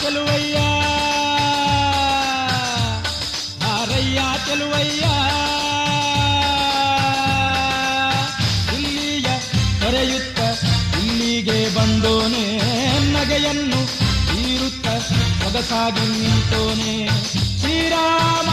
ಚೆಲುವಯ್ಯ ಹಾರಯ್ಯ ಚೆಲುವಯ್ಯ ಇಲ್ಲಿಯ ಕರೆಯುತ್ತ ಇಲ್ಲಿಗೆ ಬಂದೋನೆ ನಗೆಯನ್ನು ಬೀರುತ್ತ ಸೊಗಸಾಗಿ ನಿಂತೋನೆ ಶ್ರೀರಾಮ